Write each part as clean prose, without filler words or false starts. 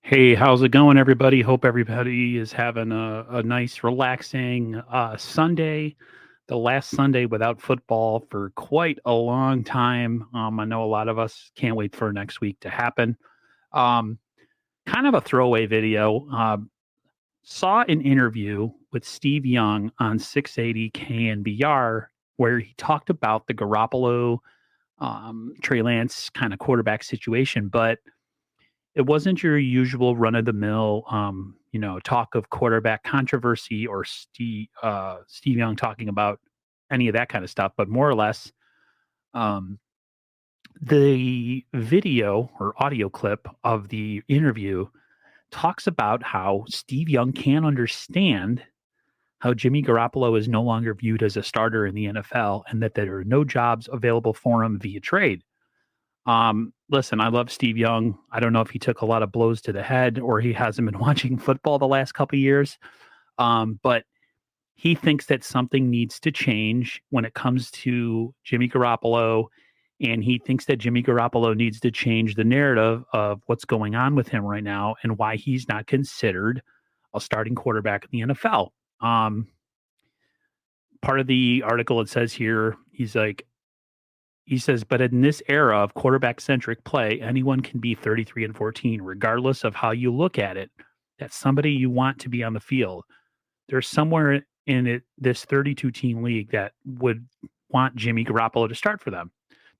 Hey, how's it going, everybody? Hope everybody is having a nice, relaxing Sunday. The last Sunday without football for quite a long time. I know a lot of us can't wait for next week to happen. Um, Kind of a throwaway video. Saw an interview with Steve Young on 680 KNBR where he talked about the Garoppolo, Trey Lance kind of quarterback situation, but it wasn't your usual run of the mill, talk of quarterback controversy or Steve Young talking about any of that kind of stuff, but more or less, um, the video or audio clip of the interview talks about how Steve Young can't understand how Jimmy Garoppolo is no longer viewed as a starter in the NFL and that there are no jobs available for him via trade. Listen, I love Steve Young. I don't know if he took a lot of blows to the head or he hasn't been watching football the last couple of years. But he thinks that something needs to change when it comes to Jimmy Garoppolo. And he thinks that Jimmy Garoppolo needs to change the narrative of what's going on with him right now and why he's not considered a starting quarterback in the NFL. Part of the article it says here, he says, but in this era of quarterback centric play, anyone can be 33 and 14, regardless of how you look at it. That's somebody you want to be on the field. There's somewhere in this 32 team league that would want Jimmy Garoppolo to start for them.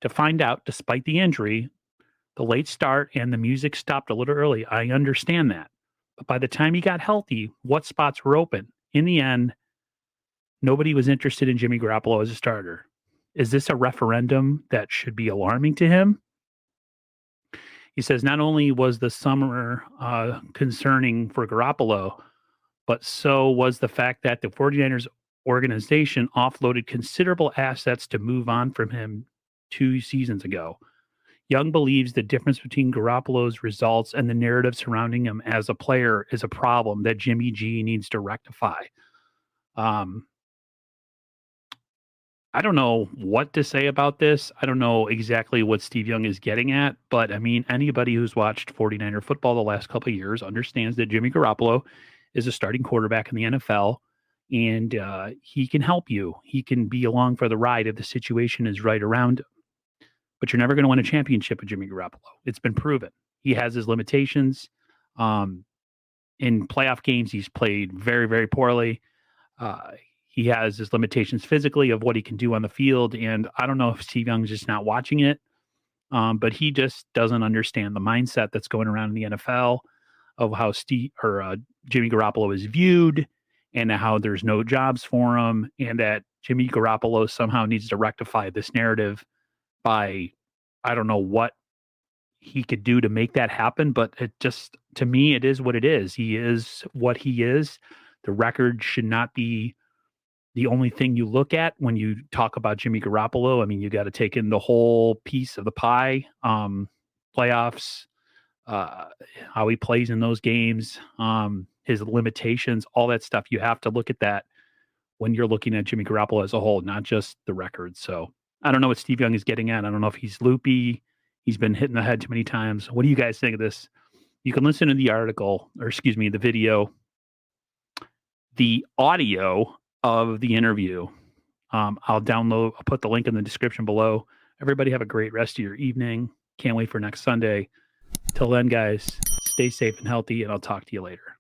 To find out, despite the injury, the late start and the music stopped a little early. I understand that. But by the time he got healthy, what spots were open? In the end, nobody was interested in Jimmy Garoppolo as a starter. Is this a referendum that should be alarming to him? He says not only was the summer concerning for Garoppolo, but so was the fact that the 49ers organization offloaded considerable assets to move on from him 2 seasons ago. Young believes the difference between Garoppolo's results and the narrative surrounding him as a player is a problem that Jimmy G needs to rectify. I don't know what to say about this. I don't know exactly what Steve Young is getting at, but I mean, anybody who's watched 49er football the last couple of years understands that Jimmy Garoppolo is a starting quarterback in the NFL, and he can help you. He can be along for the ride if the situation is right around him. But you're never going to win a championship with Jimmy Garoppolo. It's been proven. He has his limitations. In playoff games, he's played very, very poorly. He has his limitations physically of what he can do on the field. And I don't know if Steve Young's just not watching it, but he just doesn't understand the mindset that's going around in the NFL of how Jimmy Garoppolo is viewed and how there's no jobs for him and that Jimmy Garoppolo somehow needs to rectify this narrative by, I don't know what he could do to make that happen, but it just, to me, it is what it is. He is what he is. The record should not be the only thing you look at when you talk about Jimmy Garoppolo. I mean, you got to take in the whole piece of the pie, playoffs, how he plays in those games, his limitations, all that stuff. You have to look at that when you're looking at Jimmy Garoppolo as a whole, not just the record. So I don't know what Steve Young is getting at. I don't know if he's loopy. He's been hit in the head too many times. What do you guys think of this? You can listen to the article, or excuse me, the video, the audio of the interview. I'll put the link in the description below. Everybody have a great rest of your evening. Can't wait for next Sunday. Till then, guys, stay safe and healthy, and I'll talk to you later.